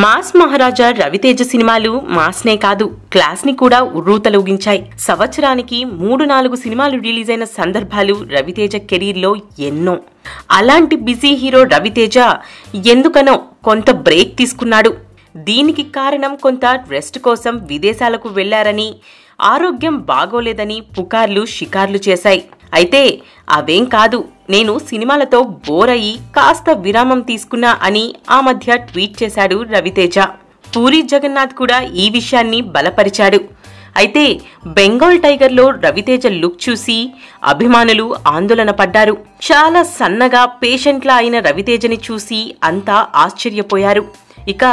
Mass మహారాజా రవితేజ సినిమాలు మాస్నే కాదు class ని కూడా ఉర్రూతలూగించాయి. సంవత్సరానికి 3-4 సినిమాలు రిలీజ్ అయిన సందర్భాలు రవితేజ కెరీర్ లో ఎన్నో. అలాంటి బిజీ హీరో రవితేజ ఎందుకనో కొంత బ్రేక్ తీసుకున్నాడు. దీనికి కారణం కొంత రెస్ట్ కోసం విదేశాలకు వెళ్లారని, ఆరోగ్యం బాగోలేదని పుకార్లు షికార్లు చేశాయి. అయితే అవేం కాదు, నేను సినిమాలతో బోర్ అయ్యి కాస్త విరామం తీసుకున్నా అని ఆ మధ్య ట్వీట్ చేశాడు రవితేజ. పూరి జగన్నాథ్ కూడా ఈ విషయాన్ని బలపరిచాడు. అయితే బెంగాల్ టైగర్ లో రవితేజ లుక్ చూసి అభిమానులు ఆందోళన పడ్డారు. చాలా సన్నగా పేషెంట్లా అయిన రవితేజని చూసి అంతా ఆశ్చర్యపోయారు. ఇక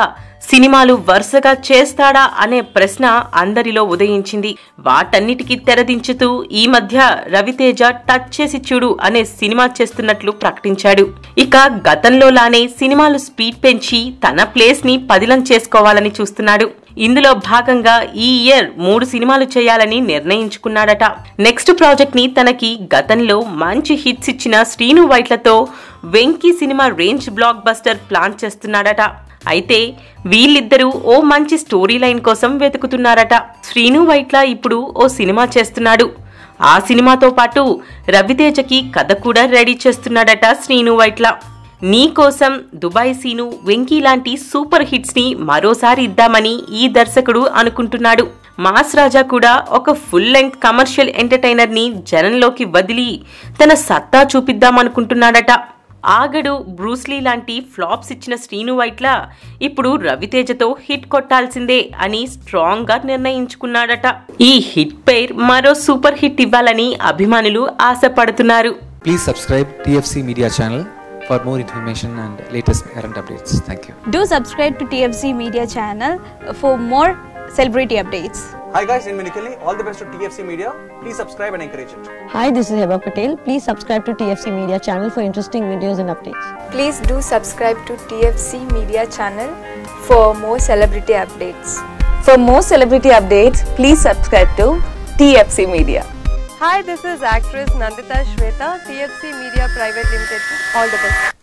సినిమాలు వరుసగా చేస్తాడా అనే ప్రశ్న అందరిలో ఉదయించింది. వాటన్నిటికీ తెరదించుతూ ఈ మధ్య రవితేజ టచ్ చేసి చూడు అనే సినిమా చేస్తున్నట్లు ప్రకటించాడు. ఇక గతంలోలానే సినిమాలు స్పీడ్ పెంచి తన ప్లేస్ ని పదిలం చేసుకోవాలని చూస్తున్నాడు. ఇందులో భాగంగా ఈ ఇయర్ 3 సినిమాలు చేయాలని నిర్ణయించుకున్నాడట. నెక్స్ట్ ప్రాజెక్ట్ ని తనకి గతంలో మంచి హిట్స్ ఇచ్చిన శ్రీను వైట్లతో వెంకీ సినిమా రేంజ్ బ్లాక్ బస్టర్ ప్లాన్ చేస్తున్నాడట. అయితే వీళ్ళిద్దరూ ఓ మంచి స్టోరీ లైన్ కోసం వెతుకుతున్నారట. శ్రీను వైట్ల ఇప్పుడు ఓ సినిమా చేస్తున్నాడు. ఆ సినిమాతో పాటు రవితేజకి కథ కూడా రెడీ చేస్తున్నాడట శ్రీను వైట్ల. నీ కోసం, దుబాయ్ సీను, వెంకీ లాంటి సూపర్ హిట్స్ ని మరోసారి ఇద్దామని ఈ దర్శకుడు అనుకుంటున్నాడు. మాస్ రాజా కూడా ఒక ఫుల్ లెంగ్త్ కమర్షియల్ ఎంటర్టైనర్ ని జనంలోకి వదిలి తన సత్తా చూపిద్దామనుకుంటున్నాడట. ఆగడు, బ్రూస్లీ లాంటి ఫ్లాప్స్ ఇచ్చిన శ్రీను వైట్ల ఇప్పుడు రవితేజతో హిట్ కొట్టాల్సిందే అని స్ట్రాంగ్ గా నిర్ణయించుకున్నాడట. ఈ హిట్ పేర్ మరో సూపర్ హిట్ ఇవ్వాలని అభిమానులు ఆశపడుతున్నారు. Please subscribe TFC Media channel for more information and latest current updates. Thank you. Do subscribe to TFC Media channel for more celebrity updates. Hi guys, in Minikali, all the best to TFC Media. Please subscribe and encourage it. Hi, this is Heba Patel. Please subscribe to TFC Media channel for interesting videos and updates. Please do subscribe to TFC Media channel for more celebrity updates. For more celebrity updates, please subscribe to TFC Media. Hi, this is actress Nandita Shweta, TFC Media Private Limited. All the best.